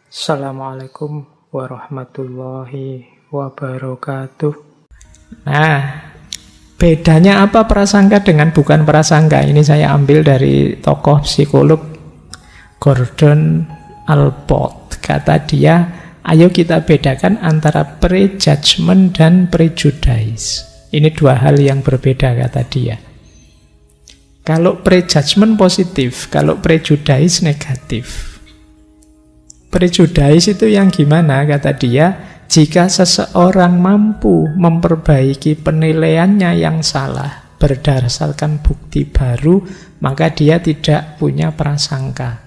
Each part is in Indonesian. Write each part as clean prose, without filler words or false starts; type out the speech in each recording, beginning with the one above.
Assalamualaikum warahmatullahi wabarakatuh. Nah, bedanya apa prasangka dengan bukan prasangka? Ini saya ambil dari tokoh psikolog Gordon Allport. Kata dia, ayo kita bedakan antara prejudgment dan prejudice. Ini dua hal yang berbeda, kata dia. Kalau prejudgment positif, kalau prejudice negatif. Prejudice itu yang gimana, kata dia? Jika seseorang mampu memperbaiki penilaiannya yang salah berdasarkan bukti baru, maka dia tidak punya prasangka.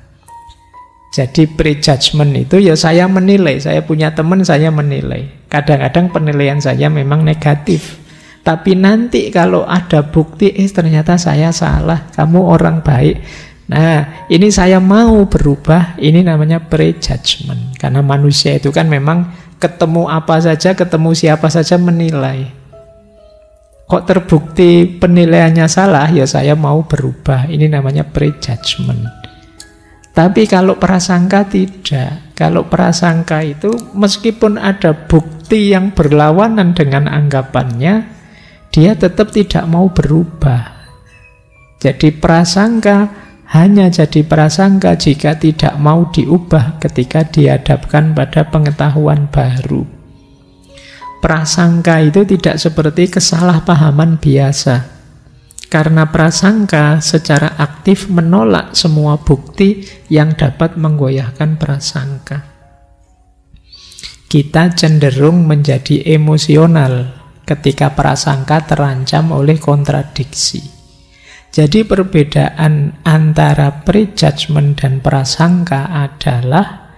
Jadi prejudgment itu ya saya menilai, saya punya teman, saya menilai. Kadang-kadang penilaian saya memang negatif. Tapi nanti kalau ada bukti, ternyata saya salah, kamu orang baik. Nah, ini saya mau berubah, ini namanya prejudgment. Karena manusia itu kan memang ketemu apa saja, ketemu siapa saja menilai. Kok terbukti penilaiannya salah, ya saya mau berubah. Ini namanya prejudgment. Tapi kalau prasangka tidak. Kalau prasangka itu meskipun ada bukti yang berlawanan dengan anggapannya, dia tetap tidak mau berubah. Jadi prasangka hanya jadi prasangka jika tidak mau diubah ketika dihadapkan pada pengetahuan baru. Prasangka itu tidak seperti kesalahpahaman biasa. Karena prasangka secara aktif menolak semua bukti yang dapat menggoyahkan prasangka. Kita cenderung menjadi emosional ketika prasangka terancam oleh kontradiksi. Jadi perbedaan antara prejudgment dan prasangka adalah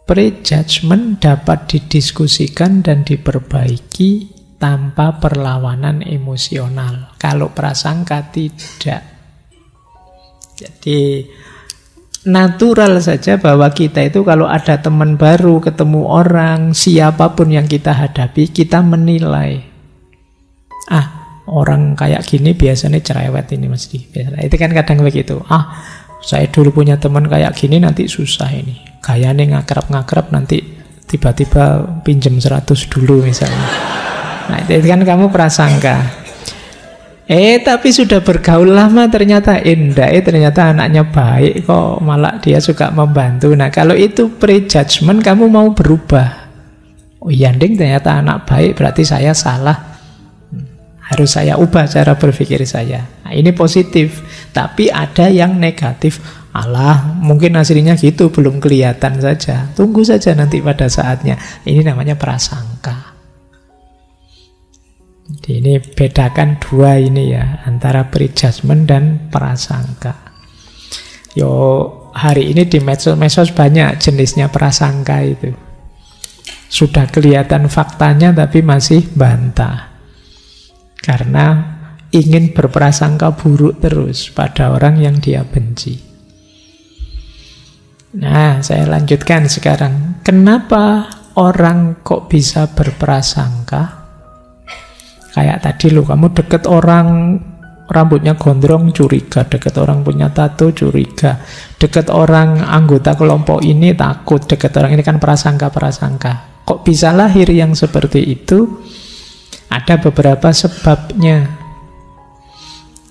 prejudgment dapat didiskusikan dan diperbaiki tanpa perlawanan emosional. Kalau prasangka tidak. Jadi natural saja bahwa kita itu kalau ada teman baru, ketemu orang, siapapun yang kita hadapi, kita menilai. Orang kayak gini biasanya cerewet ini mesti. Itu kan kadang begitu. Saya dulu punya teman kayak gini, nanti susah ini. Gayanya ngakrab-ngakrab, nanti tiba-tiba pinjem 100 dulu misalnya. Nah, itu kan kamu prasangka. Tapi sudah bergaul lama ternyata ternyata anaknya baik kok, malah dia suka membantu. Nah, kalau itu prejudgment, kamu mau berubah. Ternyata anak baik, berarti saya salah. Harus saya ubah cara berpikir saya. Nah, ini positif. Tapi ada yang negatif. Mungkin hasilnya gitu, belum kelihatan saja. Tunggu saja nanti pada saatnya. Ini namanya prasangka. Jadi ini bedakan dua ini ya, antara prejudgment dan prasangka. Hari ini di medsos banyak jenisnya prasangka itu. Sudah kelihatan faktanya tapi masih bantah. Karena ingin berprasangka buruk terus pada orang yang dia benci. Nah, saya lanjutkan sekarang. Kenapa orang kok bisa berprasangka? Kayak tadi kamu deket orang rambutnya gondrong, curiga. Deket orang punya tato, curiga. Deket orang anggota kelompok ini, takut. Deket orang ini kan prasangka-prasangka. Kok bisa lahir yang seperti itu? Ada beberapa sebabnya.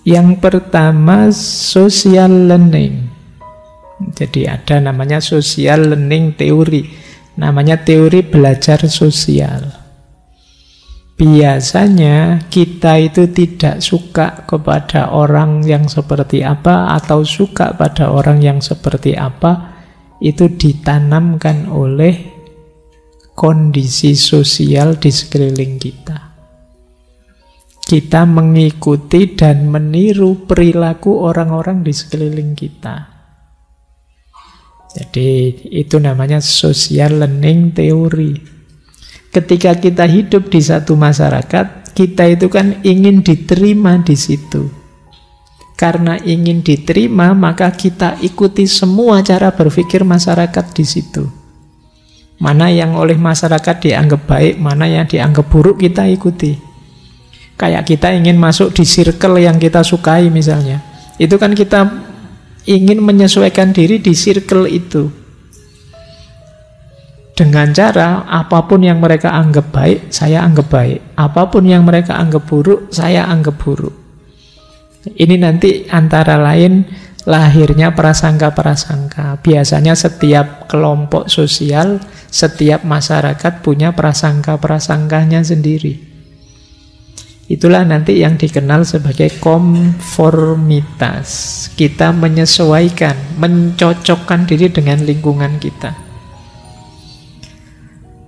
Yang pertama, social learning. Jadi ada namanya social learning teori. Namanya teori belajar sosial. Biasanya kita itu tidak suka kepada orang yang seperti apa atau suka pada orang yang seperti apa, itu ditanamkan oleh kondisi sosial di sekeliling kita. Kita mengikuti dan meniru perilaku orang-orang di sekeliling kita. Jadi itu namanya social learning theory. Ketika kita hidup di satu masyarakat, kita itu kan ingin diterima di situ. Karena ingin diterima, maka kita ikuti semua cara berpikir masyarakat di situ. Mana yang oleh masyarakat dianggap baik, mana yang dianggap buruk, kita ikuti. Kayak kita ingin masuk di circle yang kita sukai misalnya. Itu kan kita ingin menyesuaikan diri di circle itu. Dengan cara apapun yang mereka anggap baik, saya anggap baik. Apapun yang mereka anggap buruk, saya anggap buruk. Ini nanti antara lain lahirnya prasangka-prasangka. Biasanya setiap kelompok sosial, setiap masyarakat punya prasangka-prasangkanya sendiri. Itulah nanti yang dikenal sebagai konformitas. Kita menyesuaikan, mencocokkan diri dengan lingkungan kita.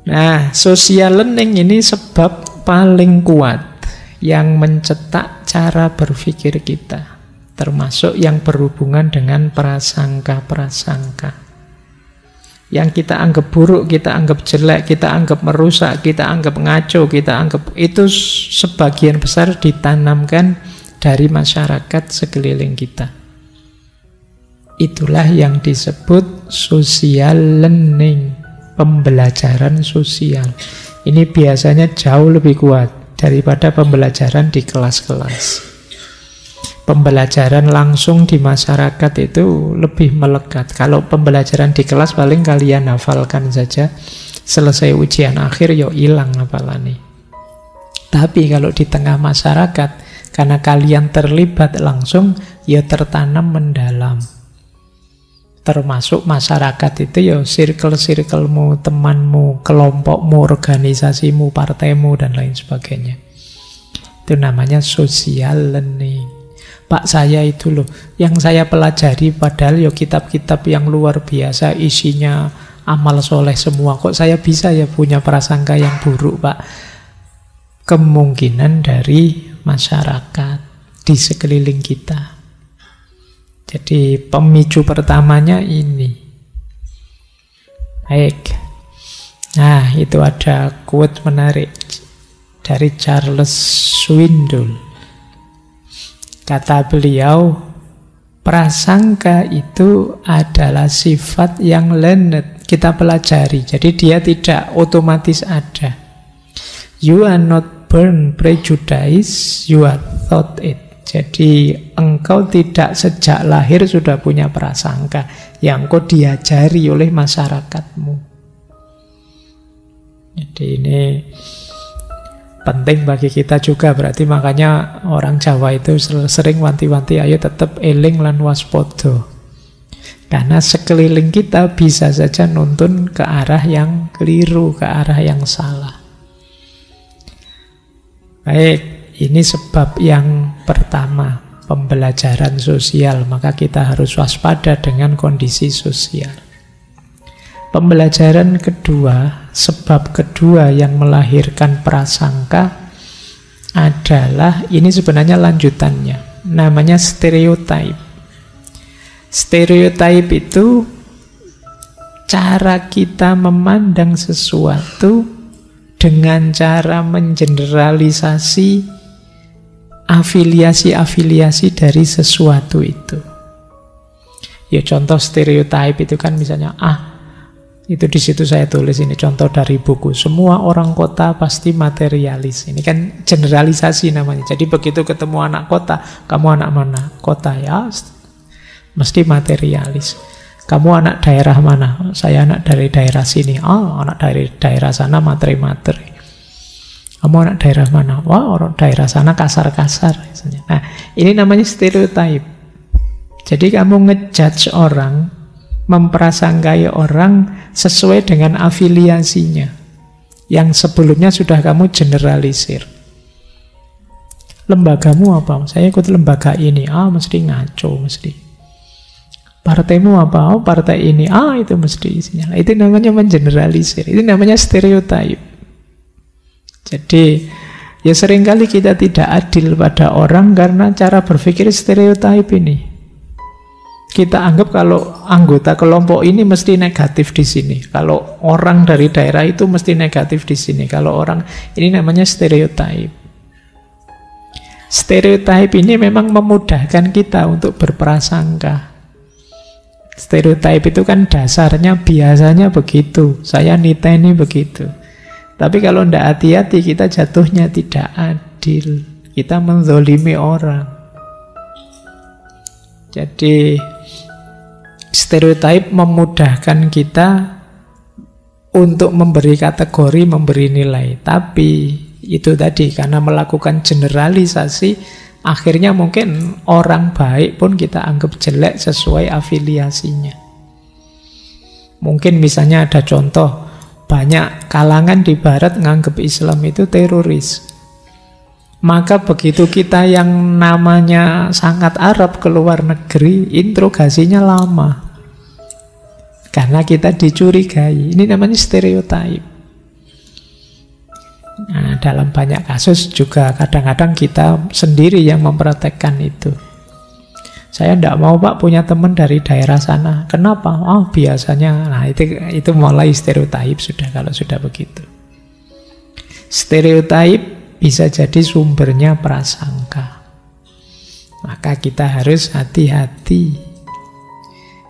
Nah, social learning ini sebab paling kuat yang mencetak cara berpikir kita, termasuk yang berhubungan dengan prasangka-prasangka. Yang kita anggap buruk, kita anggap jelek, kita anggap merusak, kita anggap ngaco, kita anggap itu sebagian besar ditanamkan dari masyarakat sekeliling kita. Itulah yang disebut social learning. Pembelajaran sosial ini biasanya jauh lebih kuat daripada pembelajaran di kelas-kelas. Pembelajaran langsung di masyarakat itu lebih melekat. Kalau pembelajaran di kelas paling kalian hafalkan saja, selesai ujian akhir yo hilang hafalane. Tapi kalau di tengah masyarakat, karena kalian terlibat langsung, ya tertanam mendalam. Termasuk masyarakat itu ya circle-circlemu, temanmu, kelompokmu, organisasimu, partaimu, dan lain sebagainya. Itu namanya social learning. Pak, saya itu loh, yang saya pelajari padahal ya kitab-kitab yang luar biasa, isinya amal soleh semua. Kok saya bisa ya punya prasangka yang buruk, Pak? Kemungkinan dari masyarakat di sekeliling kita. Jadi pemicu pertamanya ini. Baik. Nah, itu ada quote menarik dari Charles Swindoll. Kata beliau, prasangka itu adalah sifat yang learned, kita pelajari. Jadi dia tidak otomatis ada. You are not born prejudice, you are taught it. Jadi engkau tidak sejak lahir sudah punya prasangka yang kau diajari oleh masyarakatmu. Jadi ini penting bagi kita juga. Berarti makanya orang Jawa itu sering wanti-wanti ayo tetap eling lan waspada. Karena sekeliling kita bisa saja nuntun ke arah yang keliru, ke arah yang salah. Baik. Ini sebab yang pertama, pembelajaran sosial. Maka kita harus waspada dengan kondisi sosial. Pembelajaran kedua, sebab kedua yang melahirkan prasangka adalah, ini sebenarnya lanjutannya, namanya stereotype. Stereotype itu cara kita memandang sesuatu dengan cara mengeneralisasi afiliasi-afiliasi dari sesuatu itu. Ya contoh stereotype itu kan misalnya, itu di situ saya tulis ini contoh dari buku. Semua orang kota pasti materialis. Ini kan generalisasi namanya. Jadi begitu ketemu anak kota, kamu anak mana? Kota ya, mesti materialis. Kamu anak daerah mana? Saya anak dari daerah sini. Anak dari daerah sana materi-materi. Kamu anak daerah mana? Wah, orang daerah sana kasar-kasar misalnya. Nah, ini namanya stereotype. Jadi kamu ngejudge orang, memprasangkai orang sesuai dengan afiliasinya yang sebelumnya sudah kamu generalisir. Lembagamu apa? Saya ikut lembaga ini. Mesti ngaco, mesti. Partaimu apa? Partai ini. Itu mesti isinya. Itu namanya mengeneralisir. Itu namanya stereotype. Jadi, ya seringkali kita tidak adil pada orang karena cara berpikir stereotip ini. Kita anggap kalau anggota kelompok ini mesti negatif di sini. Kalau orang dari daerah itu mesti negatif di sini. Kalau orang, ini namanya stereotip. Stereotip ini memang memudahkan kita untuk berprasangka. Stereotip itu kan dasarnya biasanya begitu. Saya niteni begitu. Tapi kalau tidak hati-hati kita jatuhnya tidak adil. Kita menzolimi orang. Jadi stereotip memudahkan kita untuk memberi kategori, memberi nilai. Tapi itu tadi, karena melakukan generalisasi, akhirnya mungkin orang baik pun kita anggap jelek sesuai afiliasinya. Mungkin misalnya ada contoh, banyak kalangan di barat nganggap Islam itu teroris. Maka begitu kita yang namanya sangat Arab ke luar negeri, interogasinya lama. Karena kita dicurigai. Ini namanya stereotip. Nah, dalam banyak kasus juga kadang-kadang kita sendiri yang mempraktekkan itu. Saya tidak mau Pak punya teman dari daerah sana. Kenapa? Oh biasanya. Nah itu mulai stereotip sudah kalau sudah begitu. Stereotip bisa jadi sumbernya prasangka. Maka kita harus hati-hati.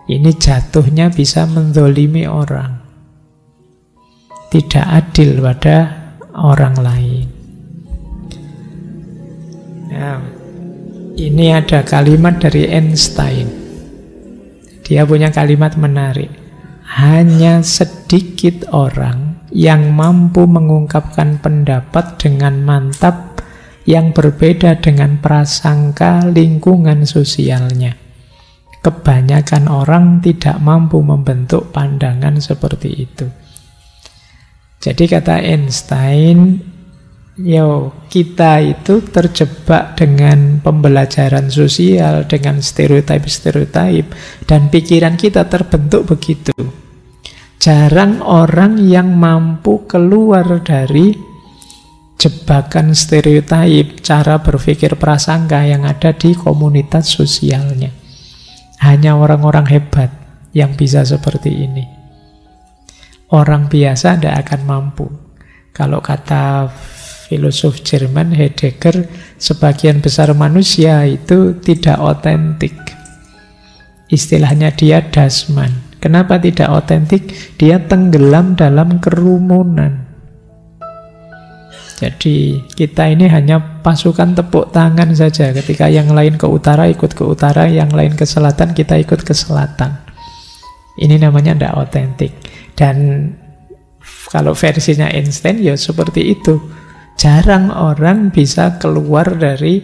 Ini jatuhnya bisa menzolimi orang. Tidak adil pada orang lain. Nah, ini ada kalimat dari Einstein. Dia punya kalimat menarik. Hanya sedikit orang yang mampu mengungkapkan pendapat dengan mantap yang berbeda dengan prasangka lingkungan sosialnya. Kebanyakan orang tidak mampu membentuk pandangan seperti itu. Jadi kata Einstein, kita itu terjebak dengan pembelajaran sosial, dengan stereotip-stereotip, dan pikiran kita terbentuk begitu. Jarang orang yang mampu keluar dari jebakan stereotip, cara berpikir prasangka yang ada di komunitas sosialnya. Hanya orang-orang hebat yang bisa seperti ini. Orang biasa tidak akan mampu. Kalau kata filosof Jerman Heidegger, sebagian besar manusia itu tidak otentik. Istilahnya dia dasman. Kenapa tidak otentik? Dia tenggelam dalam kerumunan. Jadi kita ini hanya pasukan tepuk tangan saja. Ketika yang lain ke utara, ikut ke utara. Yang lain ke selatan, kita ikut ke selatan. Ini namanya tidak otentik. Dan kalau versinya Einstein, ya seperti itu. Jarang orang bisa keluar dari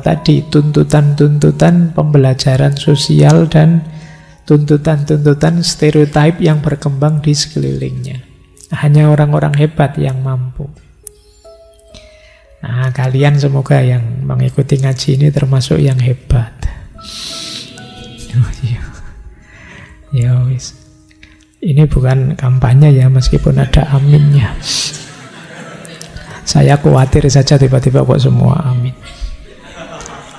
tadi tuntutan-tuntutan pembelajaran sosial dan tuntutan-tuntutan stereotip yang berkembang di sekelilingnya. Hanya orang-orang hebat yang mampu. Nah, kalian semoga yang mengikuti ngaji ini termasuk yang hebat. Ya wis. Ini bukan kampanye ya, meskipun ada aminnya. Saya khawatir saja tiba-tiba kok semua amin.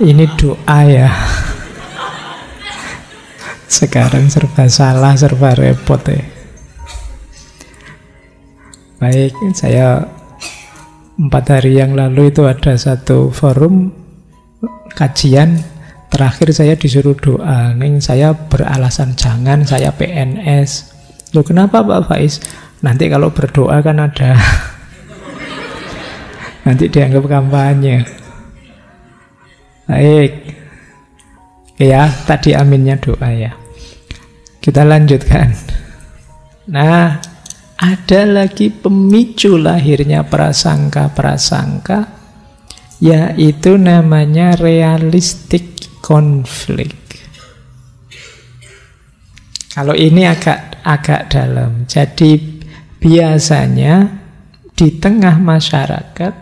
Ini doa ya. Sekarang serba salah, serba repot ya. Baik, saya 4 hari yang lalu itu ada satu forum kajian. Terakhir saya disuruh doa. Saya beralasan jangan, saya PNS. Loh kenapa Pak Faiz? Nanti kalau berdoa kan ada nanti dianggap kampanye. Baik. Ya, tadi aminnya doa ya. Kita lanjutkan. Nah, ada lagi pemicu lahirnya prasangka-prasangka, yaitu namanya realistic conflict. Kalau ini agak dalam. Jadi biasanya di tengah masyarakat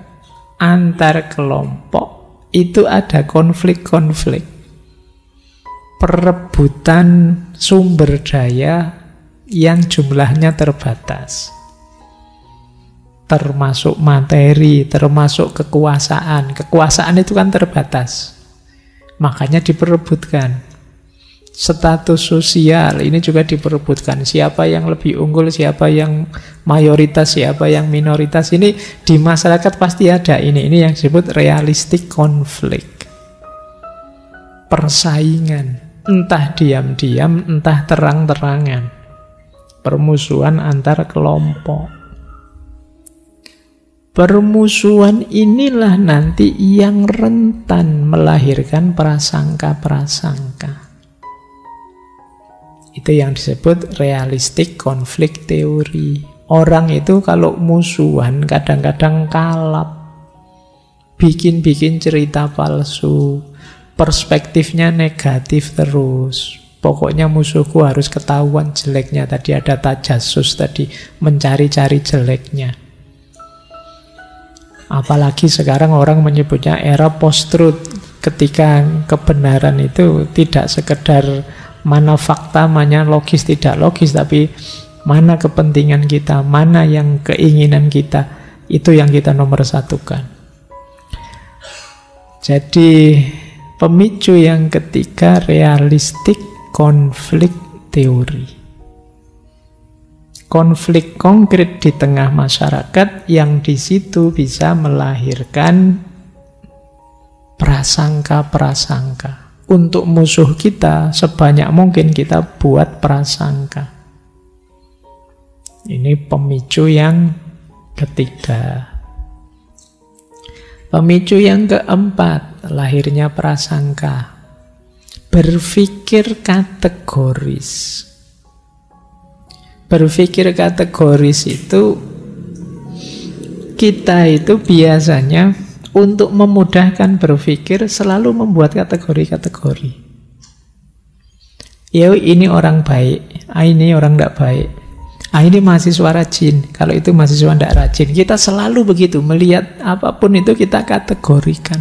antar kelompok itu ada konflik-konflik, perebutan sumber daya yang jumlahnya terbatas, termasuk materi, termasuk kekuasaan. Kekuasaan itu kan terbatas, makanya diperebutkan. Status sosial ini juga diperebutkan. Siapa yang lebih unggul, siapa yang mayoritas, siapa yang minoritas. Ini di masyarakat pasti ada. Ini yang disebut realistic conflict. Persaingan, entah diam-diam, entah terang-terangan. Permusuhan antar kelompok. Permusuhan inilah nanti yang rentan melahirkan prasangka-prasangka. Itu yang disebut realistic conflict theory. Orang itu kalau musuhan kadang-kadang kalap, bikin-bikin cerita palsu, perspektifnya negatif terus. Pokoknya musuhku harus ketahuan jeleknya. Tadi ada tajasus tadi, mencari-cari jeleknya. Apalagi sekarang orang menyebutnya era post-truth, ketika kebenaran itu tidak sekedar mana fakta, mana logis, tidak logis, tapi mana kepentingan kita, mana yang keinginan kita, itu yang kita nomor satukan. Jadi pemicu yang ketiga, realistic conflict theory. Konflik konkret di tengah masyarakat yang di situ bisa melahirkan prasangka-prasangka. Untuk musuh kita, sebanyak mungkin kita buat prasangka. Ini pemicu yang ketiga. Pemicu yang keempat, lahirnya prasangka. Berpikir kategoris. Berpikir kategoris itu, kita itu biasanya untuk memudahkan berpikir selalu membuat kategori-kategori. Ya, ini orang baik, ini orang tidak baik. Ini mahasiswa rajin, kalau itu mahasiswa tidak rajin. Kita selalu begitu, melihat apapun itu kita kategorikan.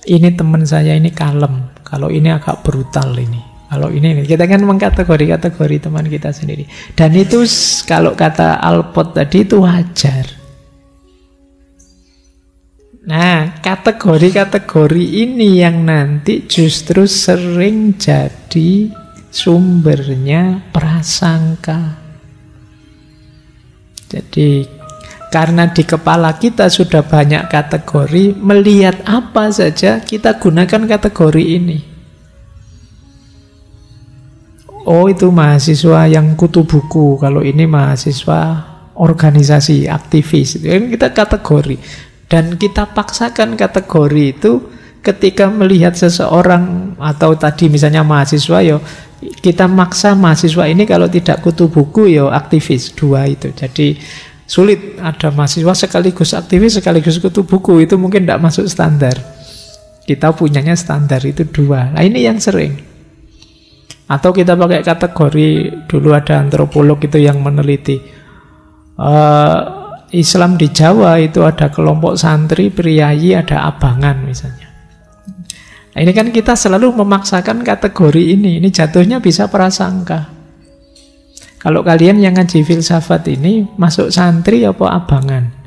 Ini teman saya, ini kalem. Kalau ini agak brutal ini. Kalau ini, kita kan mengkategori-kategori teman kita sendiri. Dan itu kalau kata Alport tadi itu wajar. Nah, kategori-kategori ini yang nanti justru sering jadi sumbernya prasangka. Jadi, karena di kepala kita sudah banyak kategori, melihat apa saja kita gunakan kategori ini. Oh, itu mahasiswa yang kutu buku, kalau ini mahasiswa organisasi, aktivis. Kita kategori. Dan kita paksakan kategori itu ketika melihat seseorang, atau tadi misalnya mahasiswa, yo kita maksa mahasiswa ini kalau tidak kutu buku, yo aktivis, dua itu. Jadi sulit ada mahasiswa sekaligus aktivis sekaligus kutu buku, itu mungkin tidak masuk standar. Kita punyanya standar itu dua. Nah, ini yang sering. Atau kita pakai kategori, dulu ada antropolog itu yang meneliti Islam di Jawa itu ada kelompok santri, priayi, ada abangan misalnya. Nah, ini kan kita selalu memaksakan kategori ini jatuhnya bisa prasangka. Kalau kalian yang ngaji filsafat ini masuk santri apa abangan?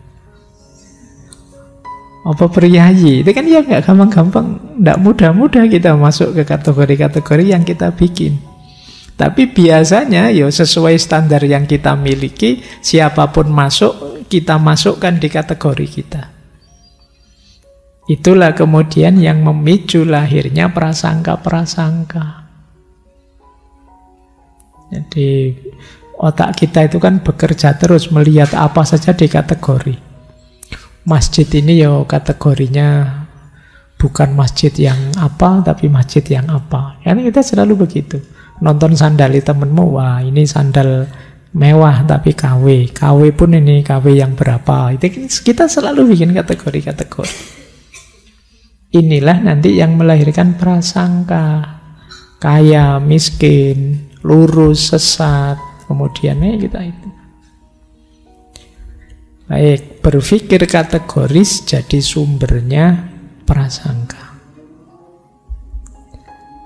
Apa priayi? Itu kan ya nggak gampang-gampang, nggak mudah-mudah kita masuk ke kategori-kategori yang kita bikin. Tapi biasanya ya sesuai standar yang kita miliki, siapapun masuk, kita masukkan di kategori kita. Itulah kemudian yang memicu lahirnya prasangka-prasangka. Jadi otak kita itu kan bekerja terus melihat apa saja di kategori. Masjid ini ya kategorinya bukan masjid yang apa, tapi masjid yang apa. Karena kita selalu begitu. Nonton sandal temenmu, wah ini sandal mewah tapi KW. KW pun ini KW yang berapa. Itu kita selalu bikin kategori-kategori. Inilah nanti yang melahirkan prasangka. Kaya, miskin, lurus, sesat. Kemudian kita itu. Baik, berpikir kategoris jadi sumbernya prasangka.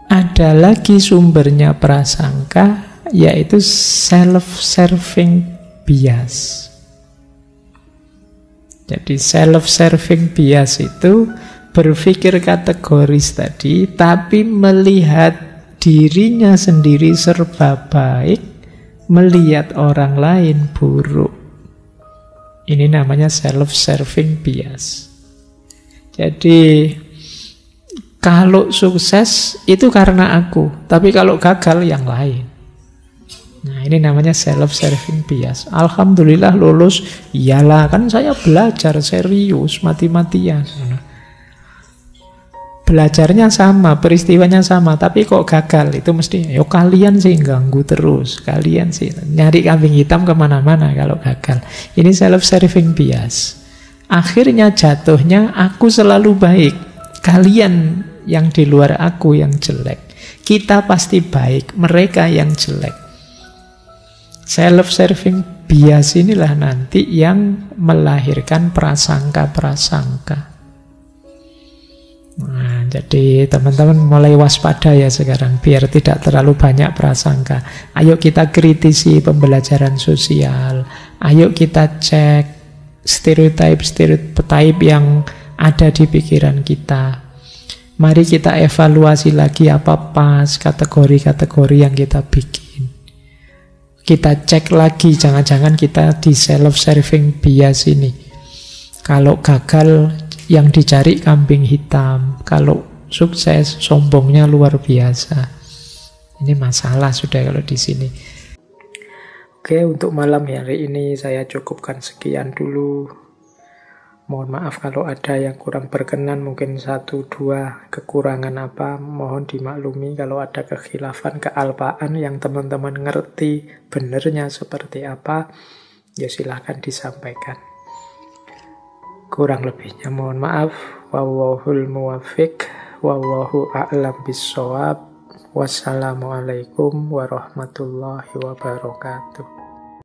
Ada lagi sumbernya prasangka, yaitu self-serving bias. Jadi self-serving bias itu berpikir kategoris tadi, tapi melihat dirinya sendiri serba baik, melihat orang lain buruk. Ini namanya self-serving bias. Jadi kalau sukses itu karena aku, tapi kalau gagal yang lain. Nah, ini namanya self-serving bias. Alhamdulillah lulus, iyalah kan saya belajar serius, mati-matian. belajarnya sama, peristiwanya sama, tapi kok gagal, itu mesti, yo kalian sih ganggu terus, kalian sih nyari kambing hitam kemana-mana kalau gagal. Ini self-serving bias. Akhirnya jatuhnya aku selalu baik, kalian yang di luar aku yang jelek. Kita pasti baik, mereka yang jelek. Self-serving bias inilah nanti yang melahirkan prasangka-prasangka. Nah, jadi teman-teman mulai waspada ya sekarang, biar tidak terlalu banyak prasangka. Ayo kita kritisi pembelajaran sosial. Ayo kita cek stereotip yang ada di pikiran kita. Mari kita evaluasi lagi apa pas kategori-kategori yang kita bikin. Kita cek lagi, jangan-jangan kita di self-serving bias ini. Kalau gagal, yang dicari kambing hitam. Kalau sukses, sombongnya luar biasa. Ini masalah sudah kalau di sini. Oke, untuk malam hari ini saya cukupkan sekian dulu. Mohon maaf kalau ada yang kurang berkenan, mungkin 1-2 kekurangan apa, mohon dimaklumi. Kalau ada kekhilafan, kealpaan yang teman-teman ngerti benernya seperti apa, ya silahkan disampaikan. Kurang lebihnya mohon maaf. Wallahul muwaffiq, wallahu a'lam bissawab. Wassalamualaikum warahmatullahi wabarakatuh.